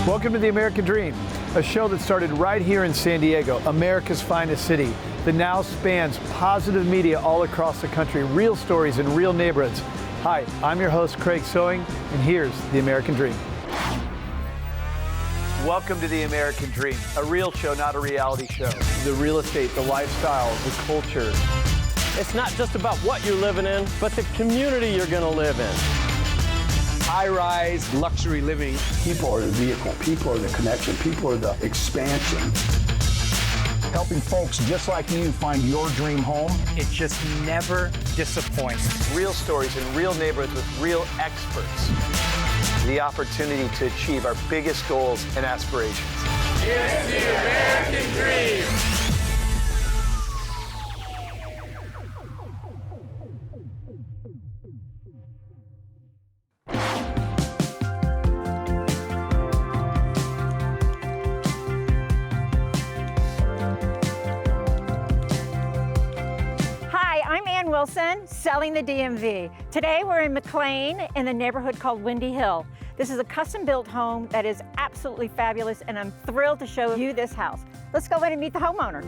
Welcome to The American Dream, a show that started right here in San Diego, America's finest city, that now spans positive media all across the country, real stories in real neighborhoods. Hi, I'm your host, Craig Sewing, and here's The American Dream. Welcome to The American Dream, a real show, not a reality show. The real estate, the lifestyle, the culture. It's not just about what you're living in, but the community you're going to live in. High-rise luxury living. People are the vehicle, people are the connection, people are the expansion. Helping folks just like you find your dream home. It just never disappoints. Real stories in real neighborhoods with real experts. The opportunity to achieve our biggest goals and aspirations. It's the American Dream. Wilson, Selling the DMV. Today we're in McLean in a neighborhood called Windy Hill. This is a custom-built home that is absolutely fabulous, and I'm thrilled to show you this house. Let's go in and meet the homeowner.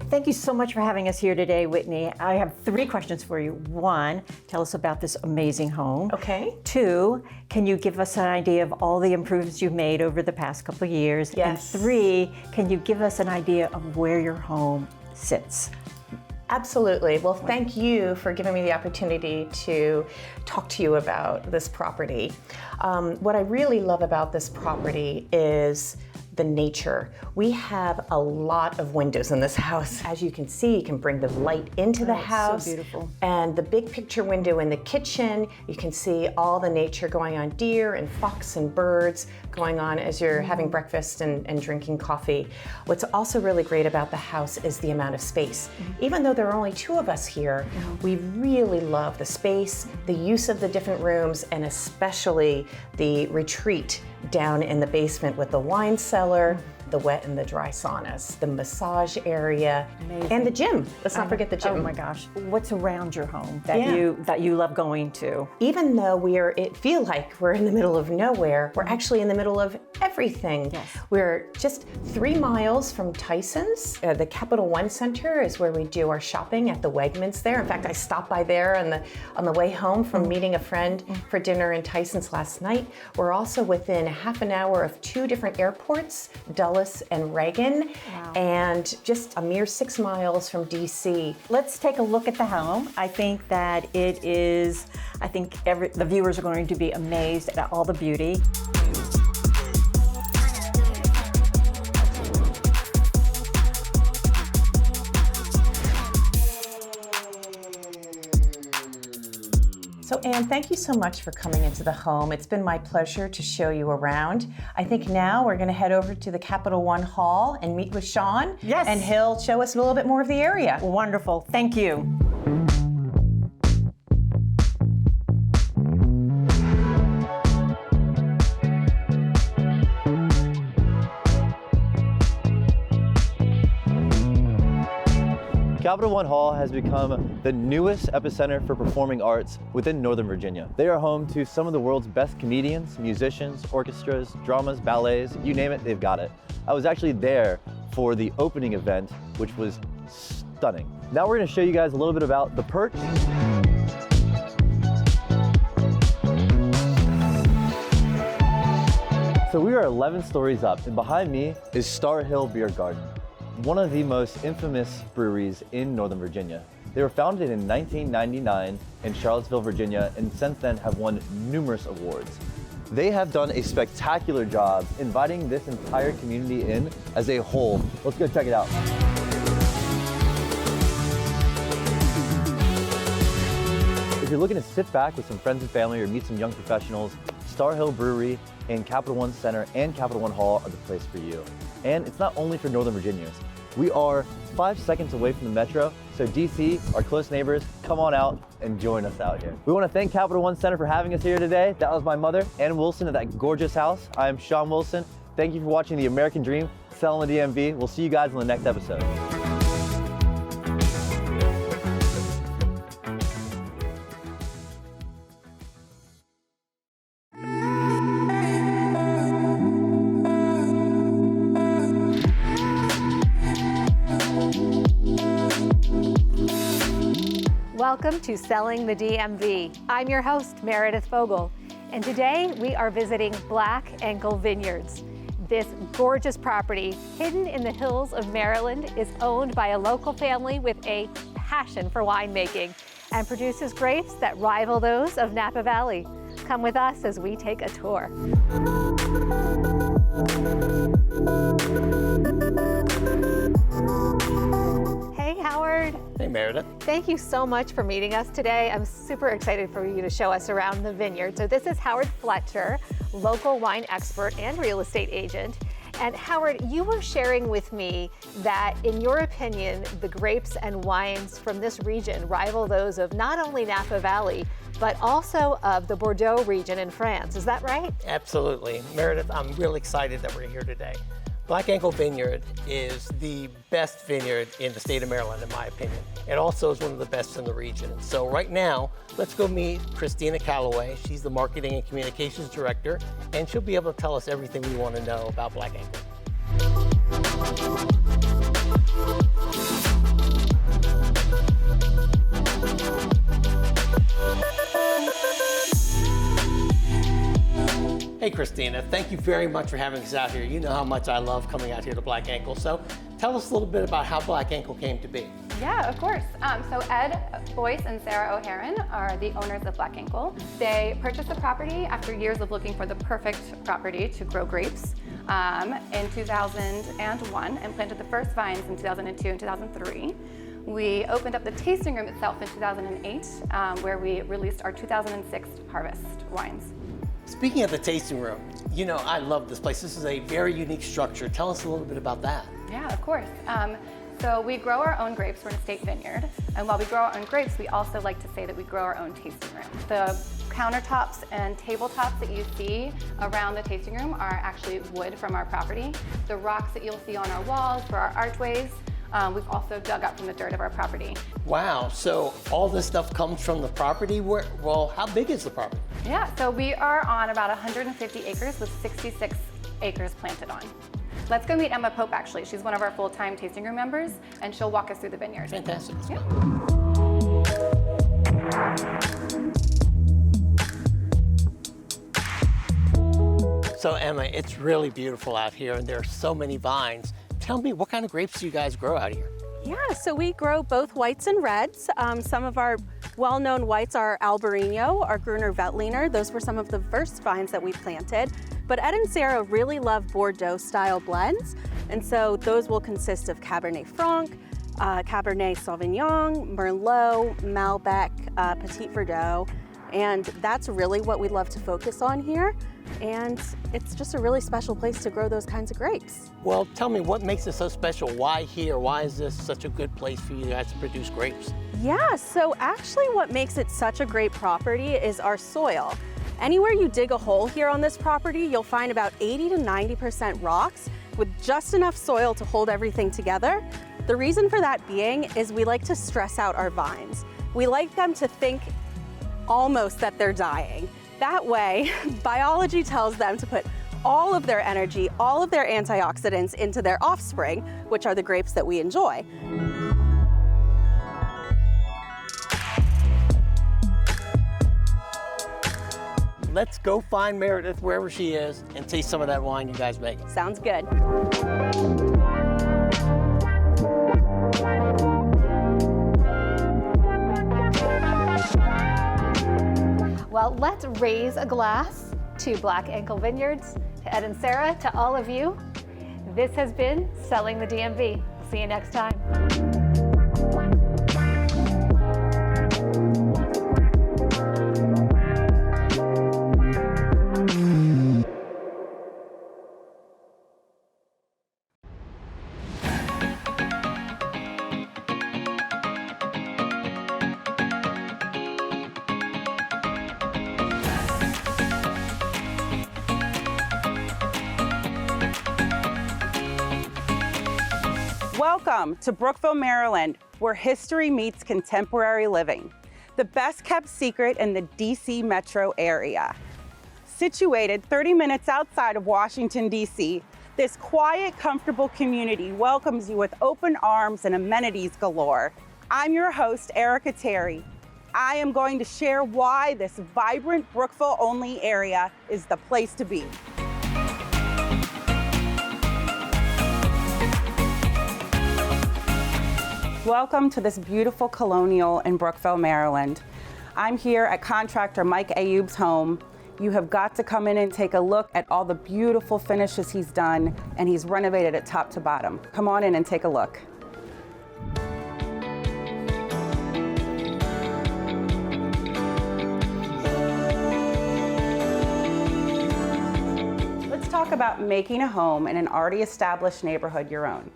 Thank you so much for having us here today, Whitney. I have 3 questions for you. 1, tell us about this amazing home. Okay. 2, can you give us an idea of all the improvements you've made over the past couple of years? Yes. And 3, can you give us an idea of where your home sits? Absolutely. Well, thank you for giving me the opportunity to talk to you about this property. What I really love about this property is the nature. We have a lot of windows in this house. As you can see, you can bring the light into the house. So beautiful. And the big picture window in the kitchen, you can see all the nature going on, deer and fox and birds going on as you're having breakfast and drinking coffee. What's also really great about the house is the amount of space. Even though there are only 2 of us here, we really love the space, the use of the different rooms, and especially the retreat down in the basement with the wine cellar, the wet and the dry saunas, the massage area, and the gym. Let's not forget the gym. Oh my gosh. What's around your home that you love going to? Even though it feel like we're in the middle of nowhere, we're actually in the middle of everything. Yes. We're just 3 miles from Tyson's. The Capital One Center is where we do our shopping at the Wegmans there. In fact, I stopped by there on the way home from meeting a friend for dinner in Tyson's last night. We're also within half an hour of 2 different airports, Dulles and Reagan, and just a mere 6 miles from DC. Let's take a look at the home. I think that it is, the viewers are going to be amazed at all the beauty. So Anne, thank you so much for coming into the home. It's been my pleasure to show you around. I think now we're going to head over to the Capital One Hall and meet with Sean. Yes. And he'll show us a little bit more of the area. Wonderful. Thank you. Capital One Hall has become the newest epicenter for performing arts within Northern Virginia. They are home to some of the world's best comedians, musicians, orchestras, dramas, ballets, you name it, they've got it. I was actually there for the opening event, which was stunning. Now we're going to show you guys a little bit about the perch. So we are 11 stories up, and behind me is Star Hill Beer Garden, one of the most infamous breweries in Northern Virginia. They were founded in 1999 in Charlottesville, Virginia, and since then have won numerous awards. They have done a spectacular job inviting this entire community in as a whole. Let's go check it out. If you're looking to sit back with some friends and family or meet some young professionals, Star Hill Brewery and Capital One Center and Capital One Hall are the place for you. And it's not only for Northern Virginians. We are 5 seconds away from the metro, so DC, our close neighbors, come on out and join us out here. We want to thank Capital One Center for having us here today. That was my mother, Ann Wilson, at that gorgeous house. I am Sean Wilson. Thank you for watching The American Dream, Selling the DMV. We'll see you guys in the next episode. Welcome to Selling the DMV. I'm your host, Meredith Fogel, and today we are visiting Black Ankle Vineyards. This gorgeous property, hidden in the hills of Maryland, is owned by a local family with a passion for winemaking and produces grapes that rival those of Napa Valley. Come with us as we take a tour. Hey, Howard. Hey, Meredith. Thank you so much for meeting us today. I'm super excited for you to show us around the vineyard. So this is Howard Fletcher, local wine expert and real estate agent. And Howard, you were sharing with me that, in your opinion, the grapes and wines from this region rival those of not only Napa Valley, but also of the Bordeaux region in France. Is that right? Absolutely. Meredith, I'm really excited that we're here today. Black Ankle Vineyard is the best vineyard in the state of Maryland, in my opinion. It also is one of the best in the region. So right now, let's go meet Christina Calloway. She's the Marketing and Communications Director, and she'll be able to tell us everything we want to know about Black Ankle. Hey Christina, thank you very much for having us out here. You know how much I love coming out here to Black Ankle. So tell us a little bit about how Black Ankle came to be. Yeah, of course. So Ed Boyce and Sarah O'Haron are the owners of Black Ankle. They purchased the property after years of looking for the perfect property to grow grapes in 2001 and planted the first vines in 2002 and 2003. We opened up the tasting room itself in 2008 where we released our 2006 harvest wines. Speaking of the tasting room, you know, I love this place. This is a very unique structure. Tell us a little bit about that. Yeah, of course. So we grow our own grapes. We're in a state vineyard. And while we grow our own grapes, we also like to say that we grow our own tasting room. The countertops and tabletops that you see around the tasting room are actually wood from our property. The rocks that you'll see on our walls for our archways, we've also dug up from the dirt of our property. Wow, so all this stuff comes from the property? Well, how big is the property? Yeah, so we are on about 150 acres with 66 acres planted on. Let's go meet Emma Pope, actually. She's one of our full-time tasting room members, and she'll walk us through the vineyard. Fantastic. Yeah. So Emma, it's really beautiful out here, and there are so many vines. Tell me, what kind of grapes do you guys grow out here? Yeah, so we grow both whites and reds. Some of our well-known whites are Albarino, our Gruner Veltliner. Those were some of the first vines that we planted. But Ed and Sarah really love Bordeaux-style blends, and so those will consist of Cabernet Franc, Cabernet Sauvignon, Merlot, Malbec, Petit Verdot, and that's really what we love to focus on here. And it's just a really special place to grow those kinds of grapes. Well, tell me, what makes it so special? Why here? Why is this such a good place for you guys to produce grapes? Yeah, so actually what makes it such a great property is our soil. Anywhere you dig a hole here on this property, you'll find about 80 to 90% rocks with just enough soil to hold everything together. The reason for that being is we like to stress out our vines. We like them to think almost that they're dying. That way, biology tells them to put all of their energy, all of their antioxidants into their offspring, which are the grapes that we enjoy. Let's go find Meredith wherever she is and taste some of that wine you guys make. Sounds good. Well, let's raise a glass to Black Ankle Vineyards, to Ed and Sarah, to all of you. This has been Selling the DMV. See you next time. Welcome to Brookeville, Maryland, where history meets contemporary living. The best kept secret in the DC metro area. Situated 30 minutes outside of Washington, DC, this quiet, comfortable community welcomes you with open arms and amenities galore. I'm your host, Erica Terry. I am going to share why this vibrant Brookeville Olney area is the place to be. Welcome to this beautiful colonial in Brookeville, Maryland. I'm here at contractor Mike Ayoub's home. You have got to come in and take a look at all the beautiful finishes he's done, and he's renovated it top to bottom. Come on in and take a look. Let's talk about making a home in an already established neighborhood your own.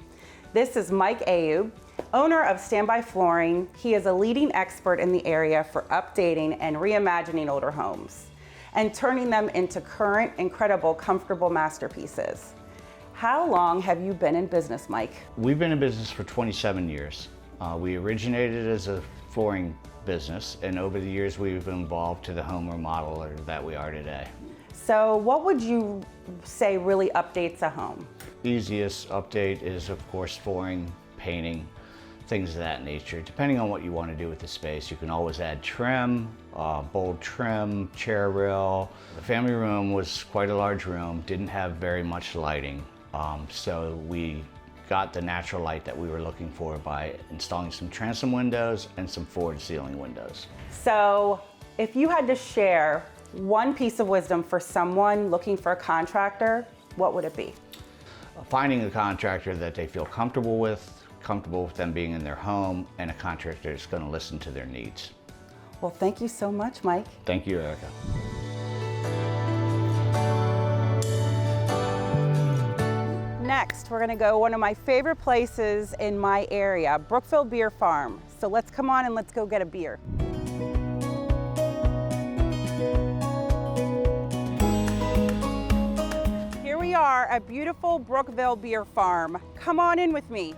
This is Mike Ayoub, owner of Standby Flooring. He is a leading expert in the area for updating and reimagining older homes and turning them into current, incredible, comfortable masterpieces. How long have you been in business, Mike? We've been in business for 27 years. We originated as a flooring business, and over the years we've evolved to the home remodeler that we are today. So what would you say really updates a home? Easiest update is, of course, flooring, painting, things of that nature. Depending on what you want to do with the space, you can always add trim, bold trim, chair rail. The family room was quite a large room, didn't have very much lighting, so we got the natural light that we were looking for by installing some transom windows and some floor-to-ceiling windows. So if you had to share one piece of wisdom for someone looking for a contractor, what would it be? Finding a contractor that they feel comfortable with them being in their home, and a contractor that's going to listen to their needs. Well, thank you so much, Mike. Thank you, Erica. Next, we're gonna go one of my favorite places in my area, Brookeville Beer Farm. So let's come on and let's go get a beer. Here we are at beautiful Brookeville Beer Farm. Come on in with me.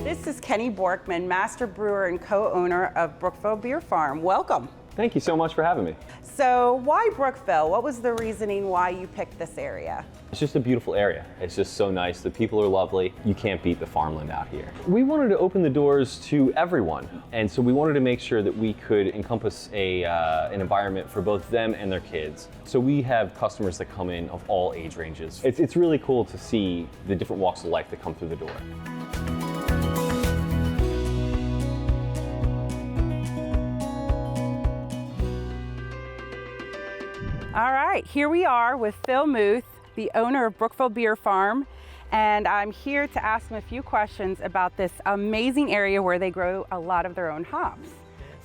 This is Kenny Borkman, master brewer and co-owner of Brookeville Beer Farm. Welcome. Thank you so much for having me. So why Brookeville? What was the reasoning why you picked this area? It's just a beautiful area. It's just so nice. The people are lovely. You can't beat the farmland out here. We wanted to open the doors to everyone. And so we wanted to make sure that we could encompass an environment for both them and their kids. So we have customers that come in of all age ranges. It's really cool to see the different walks of life that come through the door. All right, here we are with Phil Muth, the owner of Brookeville Beer Farm, and I'm here to ask him a few questions about this amazing area where they grow a lot of their own hops.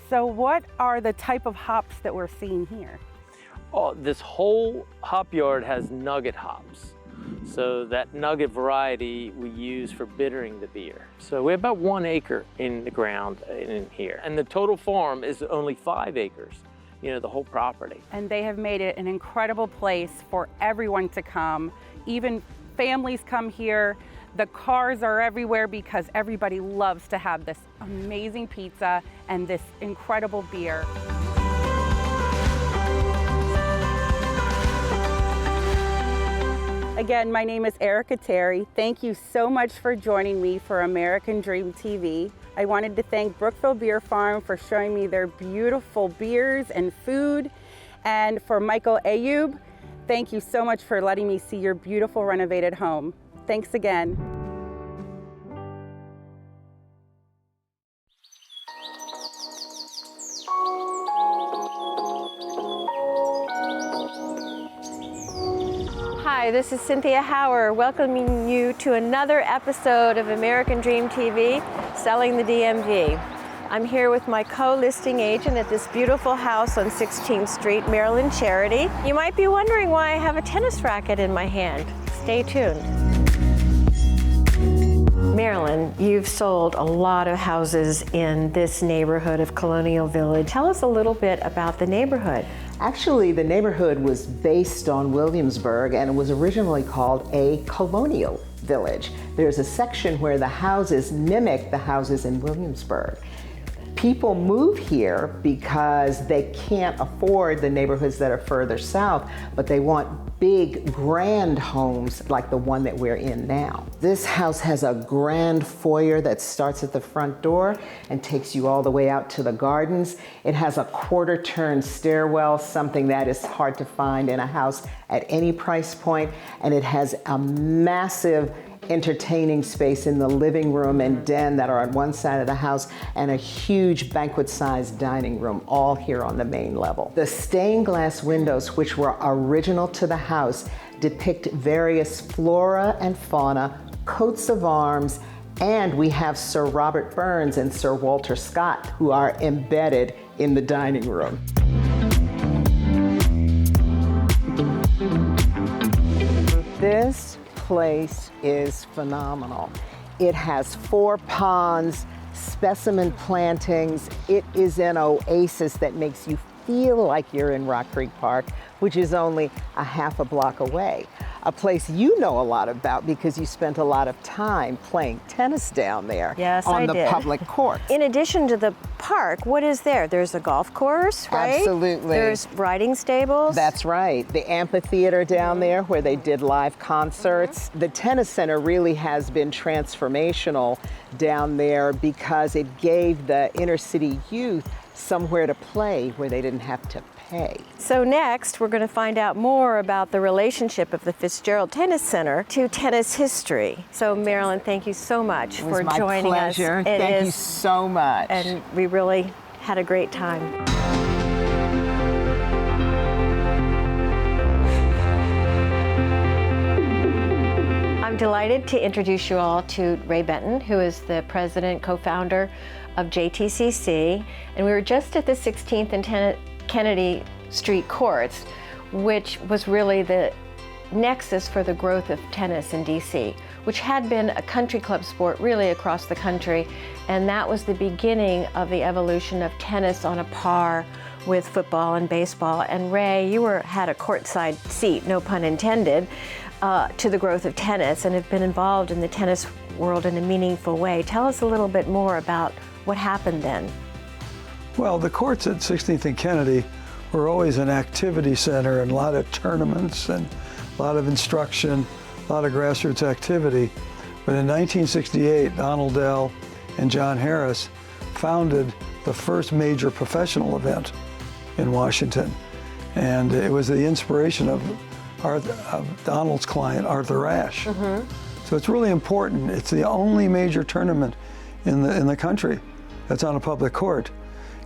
So what are the type of hops that we're seeing here? Oh, this whole hop yard has nugget hops. So that nugget variety we use for bittering the beer. So we have about 1 acre in the ground in here. And the total farm is only 5 acres. You know, the whole property. And they have made it an incredible place for everyone to come. Even families come here. The cars are everywhere because everybody loves to have this amazing pizza and this incredible beer. Again, my name is Erica Terry. Thank you so much for joining me for American Dream TV. I wanted to thank Brookeville Beer Farm for showing me their beautiful beers and food. And for Michael Ayoub, thank you so much for letting me see your beautiful renovated home. Thanks again. Hi, this is Cynthia Hauer, welcoming you to another episode of American Dream TV, Selling the DMV. I'm here with my co-listing agent at this beautiful house on 16th Street, Maryland Charity. You might be wondering why I have a tennis racket in my hand. Stay tuned. Marilyn, you've sold a lot of houses in this neighborhood of Colonial Village. Tell us a little bit about the neighborhood. Actually, the neighborhood was based on Williamsburg and it was originally called a colonial village. There's a section where the houses mimic the houses in Williamsburg. People move here because they can't afford the neighborhoods that are further south, but they want big, grand homes like the one that we're in now. This house has a grand foyer that starts at the front door and takes you all the way out to the gardens. It has a quarter-turn stairwell, something that is hard to find in a house at any price point, and it has a massive entertaining space in the living room and den that are on one side of the house, and a huge banquet-sized dining room, all here on the main level. The stained glass windows, which were original to the house, depict various flora and fauna, coats of arms, and we have Sir Robert Burns and Sir Walter Scott, who are embedded in the dining room. This place is phenomenal. It has 4 ponds, specimen plantings. It is an oasis that makes you feel like you're in Rock Creek Park, which is only a half a block away. A place you know a lot about because you spent a lot of time playing tennis down there. Yes, on I the did. public court. In addition to the park, what is there? There's a golf course, right? Absolutely. There's riding stables. That's right. The amphitheater down there where they did live concerts. The tennis center really has been transformational down there because it gave the inner city youth somewhere to play where they didn't have to pay. So next, we're going to find out more about the relationship of the Fitzgerald Tennis Center to tennis history. So Marilyn, thank you so much for joining us. It was my pleasure. Thank you so much. And we really had a great time. I'm delighted to introduce you all to Ray Benton, who is the president, co-founder of JTCC. And we were just at the 16th and Kennedy Street courts, which was really the nexus for the growth of tennis in DC, which had been a country club sport really across the country. And that was the beginning of the evolution of tennis on a par with football and baseball. And Ray, you had a courtside seat, no pun intended, to the growth of tennis and have been involved in the tennis world in a meaningful way. Tell us a little bit more about what happened then. Well, the courts at 16th and Kennedy were always an activity center and a lot of tournaments and a lot of instruction, a lot of grassroots activity. But in 1968, Donald Dell and John Harris founded the first major professional event in Washington. And it was the inspiration of Donald's client, Arthur Ashe. So it's really important. It's the only major tournament in the country that's on a public court.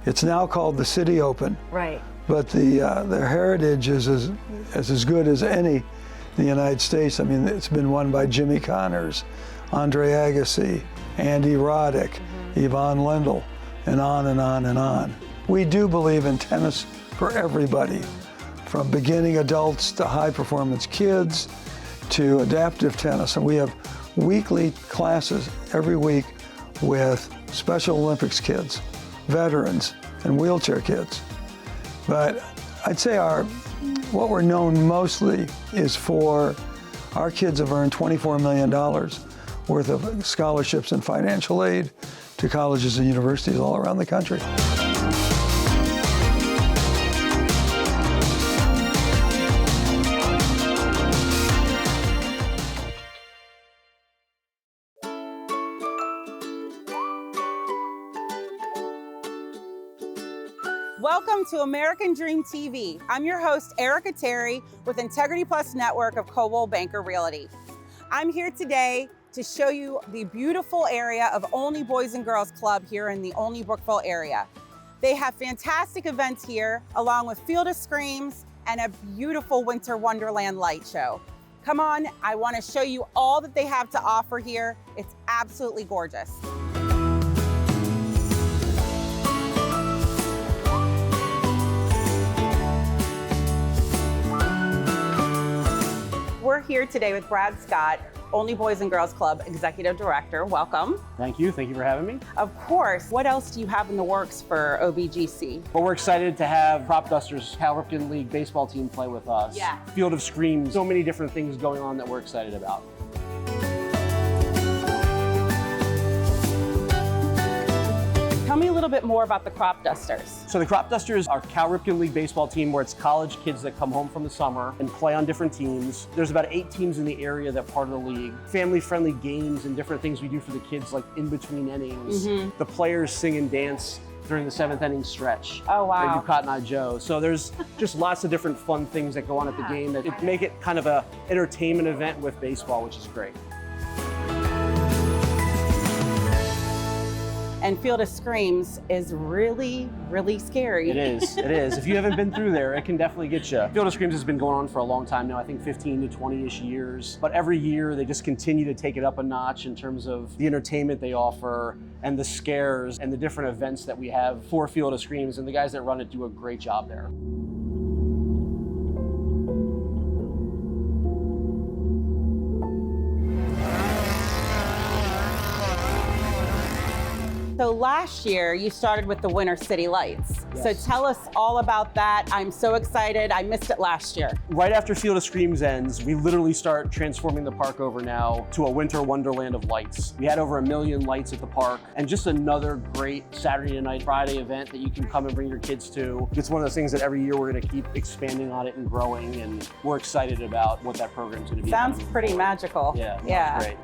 It's now called the City Open. Right. But their heritage is as good as any in the United States. I mean, it's been won by Jimmy Connors, Andre Agassi, Andy Roddick, Yvonne Lendl, and on and on and on. We do believe in tennis for everybody, from beginning adults to high performance kids to adaptive tennis. And we have weekly classes every week with Special Olympics kids, veterans, and wheelchair kids. But I'd say what we're known mostly is for our kids have earned $24 million worth of scholarships and financial aid to colleges and universities all around the country. Welcome to American Dream TV. I'm your host, Erica Terry, with Integrity Plus Network of Coldwell Banker Realty. I'm here today to show you the beautiful area of Olney Boys and Girls Club here in the Olney Brookeville area. They have fantastic events here, along with Field of Screams and a beautiful Winter Wonderland light show. Come on, I want to show you all that they have to offer here. It's absolutely gorgeous. We're here today with Brad Scott, Olney Boys and Girls Club Executive Director. Welcome. Thank you for having me. Of course. What else do you have in the works for OBGC? Well, we're excited to have Prop Dusters Cal Ripken League baseball team play with us. Yeah. Field of Screams, so many different things going on that we're excited about. Tell me a little bit more about the crop dusters. So the Crop Dusters are Cal Ripken League baseball team where it's college kids that come home from the summer and play on different teams. There's about 8 teams in the area that are part of the league. Family-friendly games and different things we do for the kids, like in between innings. The players sing and dance during the 7th inning stretch. Oh, wow. They do Cotton Eye Joe. So there's just lots of different fun things that go on at the game that make it kind of a entertainment event with baseball, which is great. And Field of Screams is really, really scary. It is, it is. If you haven't been through there, it can definitely get you. Field of Screams has been going on for a long time now, I think 15 to 20-ish years. But every year they just continue to take it up a notch in terms of the entertainment they offer and the scares and the different events that we have for Field of Screams. And the guys that run it do a great job there. So last year you started with the Winter City Lights. Yes. So tell us all about that. I'm so excited. I missed it last year. Right after Field of Screams ends, we literally start transforming the park over now to a winter wonderland of lights. We had over 1 million lights at the park and just another great Saturday night, Friday event that you can come and bring your kids to. It's one of those things that every year we're gonna keep expanding on it and growing, and we're excited about what that program's gonna be. Sounds pretty magical. Yeah, yeah. Great.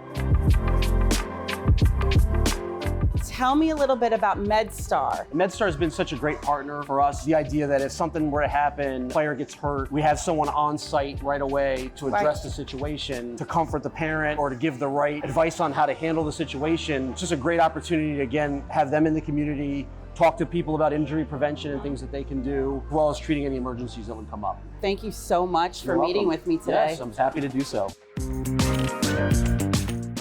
Tell me a little bit about MedStar. MedStar has been such a great partner for us. The idea that if something were to happen, player gets hurt, we have someone on site right away to address the situation, to comfort the parent or to give the right advice on how to handle the situation. It's just a great opportunity to, again, have them in the community, talk to people about injury prevention and things that they can do, as well as treating any emergencies that would come up. Thank you so much for You're meeting welcome. with me today. Yes, I'm happy to do so.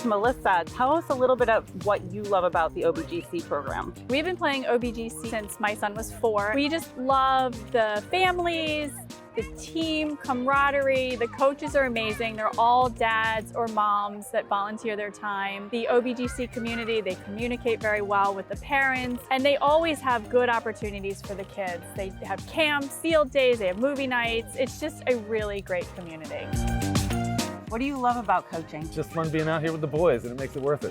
Melissa, tell us a little bit of what you love about the OBGC program. We've been playing OBGC since my son was 4. We just love the families, the team camaraderie. The coaches are amazing. They're all dads or moms that volunteer their time. The OBGC community, they communicate very well with the parents, and they always have good opportunities for the kids. They have camps, field days, they have movie nights. It's just a really great community. What do you love about coaching? It's just fun being out here with the boys, and it makes it worth it.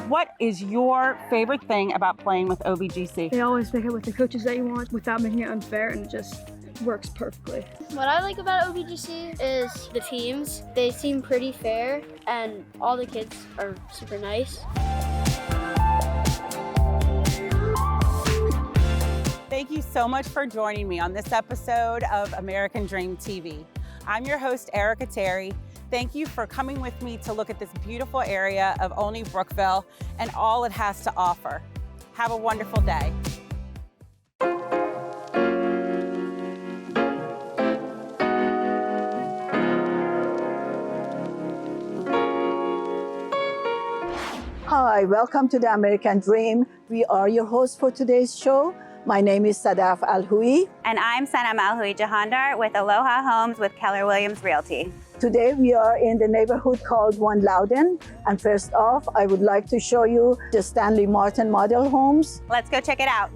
What is your favorite thing about playing with OBGC? They always pick up with the coaches that you want without making it unfair, and it just works perfectly. What I like about OBGC is the teams. They seem pretty fair, and all the kids are super nice. Thank you so much for joining me on this episode of American Dream TV. I'm your host, Erica Terry. Thank you for coming with me to look at this beautiful area of Olney, Brookeville, and all it has to offer. Have a wonderful day. Hi, welcome to the American Dream. We are your hosts for today's show. My name is Sadaf Alhooie. And I'm Sanam Alhooie Jahandar with Aloha Homes with Keller Williams Realty. Today we are in the neighborhood called One Loudoun. And first off, I would like to show you the Stanley Martin model homes. Let's go check it out.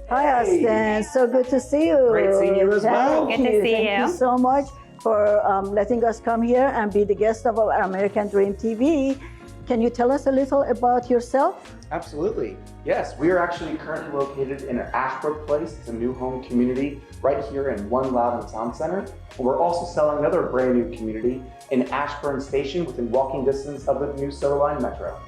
Hi, Austin. So good to see you. Great seeing you as well. Good to see you. Thank you so much for letting us come here and be the guest of our American Dream TV. Can you tell us a little about yourself? Absolutely. Yes, we are actually currently located in Ashburn Place. It's a new home community right here in One Loudoun Town Center. And we're also selling another brand new community in Ashburn Station within walking distance of the new Silver Line Metro.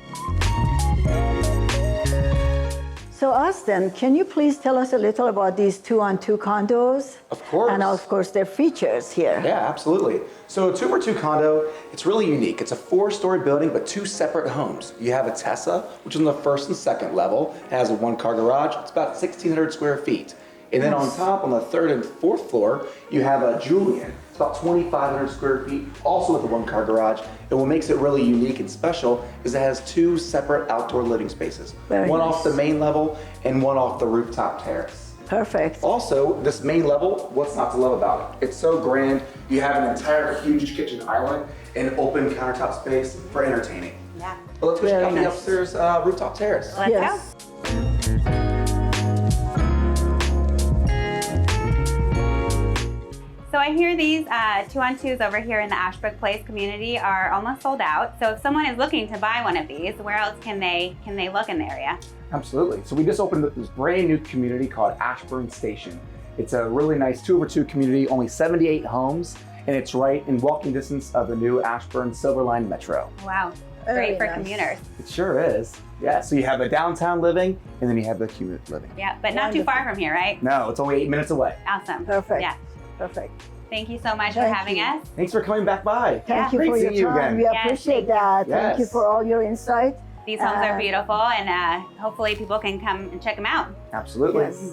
So Austin, can you please tell us a little about these 2-on-2 condos? Of course. And of course their features here. Yeah, absolutely. So a 2x2 condo, it's really unique. It's a 4-story building, but 2 separate homes. You have a Tessa, which is on the 1st and 2nd level. It has a 1-car garage. It's about 1,600 square feet. And then on top, on the 3rd and 4th floor, you have a Julian. It's about 2,500 square feet, also with a 1-car garage. And what makes it really unique and special is it has 2 separate outdoor living spaces. One off the main level and one off the rooftop terrace. Perfect. Also, this main level, what's not to love about it? It's so grand. You have an entire huge kitchen island and open countertop space for entertaining. Yeah. But let's go check out the upstairs rooftop terrace. Let's go. So I hear these 2-on-2s over here in the Ashburn Place community are almost sold out. So if someone is looking to buy one of these, where else can they look in the area? Absolutely. So we just opened up this brand new community called Ashburn Station. It's a really nice 2-over-2 community, only 78 homes, and it's right in walking distance of the new Ashburn Silver Line Metro. Wow, Very great for nice. commuters. It sure is. Yeah, so you have the downtown living, and then you have the commute living. Yeah, but not too far from here, right? No, it's only 8 minutes away. Awesome. Perfect. Yeah. Perfect. Thank you so much for Thank having you. us. Thanks for coming back by. Thank you Great for your seeing you time. again. We Yes, appreciate that. Thank you Yes. for all your insight. These homes are beautiful, and hopefully people can come and check them out. Absolutely. Yes.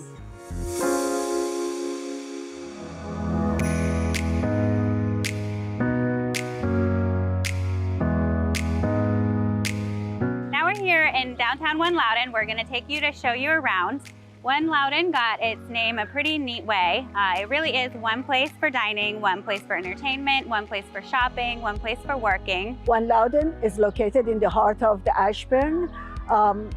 Now we're here in downtown One Loudoun. We're going to take you to show you around. One Loudoun got its name a pretty neat way. It really is one place for dining, one place for entertainment, one place for shopping, one place for working. One Loudoun is located in the heart of the Ashburn.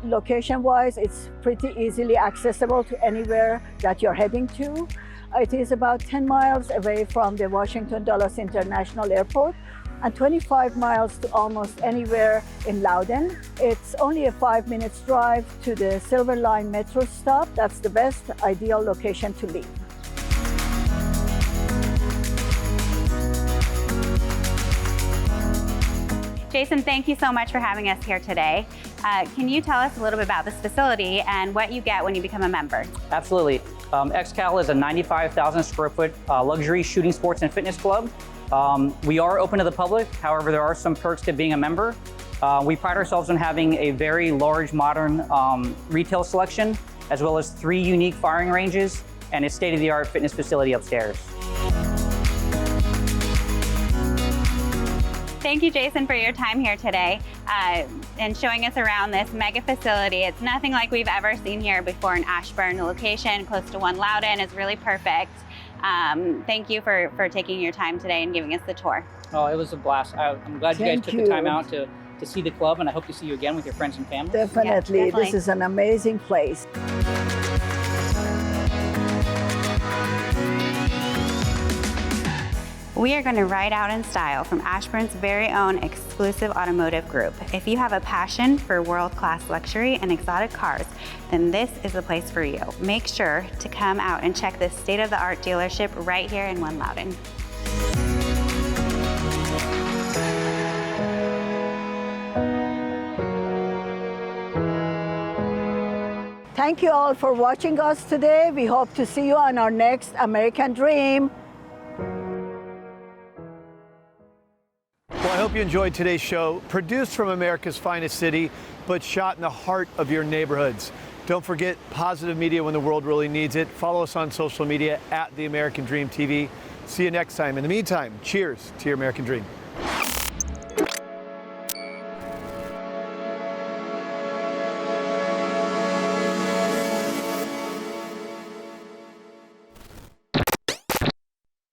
Location-wise, it's pretty easily accessible to anywhere that you're heading to. It is about 10 miles away from the Washington Dulles International Airport and 25 miles to almost anywhere in Loudoun. It's only a 5 minutes drive to the Silver Line metro stop. That's the best ideal location to live. Jason, thank you so much for having us here today. Can you tell us a little bit about this facility and what you get when you become a member? Absolutely. XCal is a 95,000 square foot luxury shooting sports and fitness club. We are open to the public. However, there are some perks to being a member. We pride ourselves on having a very large modern retail selection, as well as 3 unique firing ranges and a state-of-the-art fitness facility upstairs. Thank you, Jason, for your time here today and showing us around this mega facility. It's nothing like we've ever seen here before in Ashburn. The location close to One Loudoun is really perfect. Thank you for taking your time today and giving us the tour. Oh, it was a blast. I'm glad you guys Thank took you. the time out to see the club, and I hope to see you again with your friends and family. Definitely. Yeah, definitely. This is an amazing place. We are going to ride out in style from Ashburn's very own exclusive automotive group. If you have a passion for world-class luxury and exotic cars, then this is the place for you. Make sure to come out and check this state-of-the-art dealership right here in One Loudoun. Thank you all for watching us today. We hope to see you on our next American Dream. Well, I hope you enjoyed today's show, produced from America's finest city, but shot in the heart of your neighborhoods. Don't forget positive media when the world really needs it. Follow us on social media at The American Dream TV. See you next time. In the meantime, cheers to your American dream.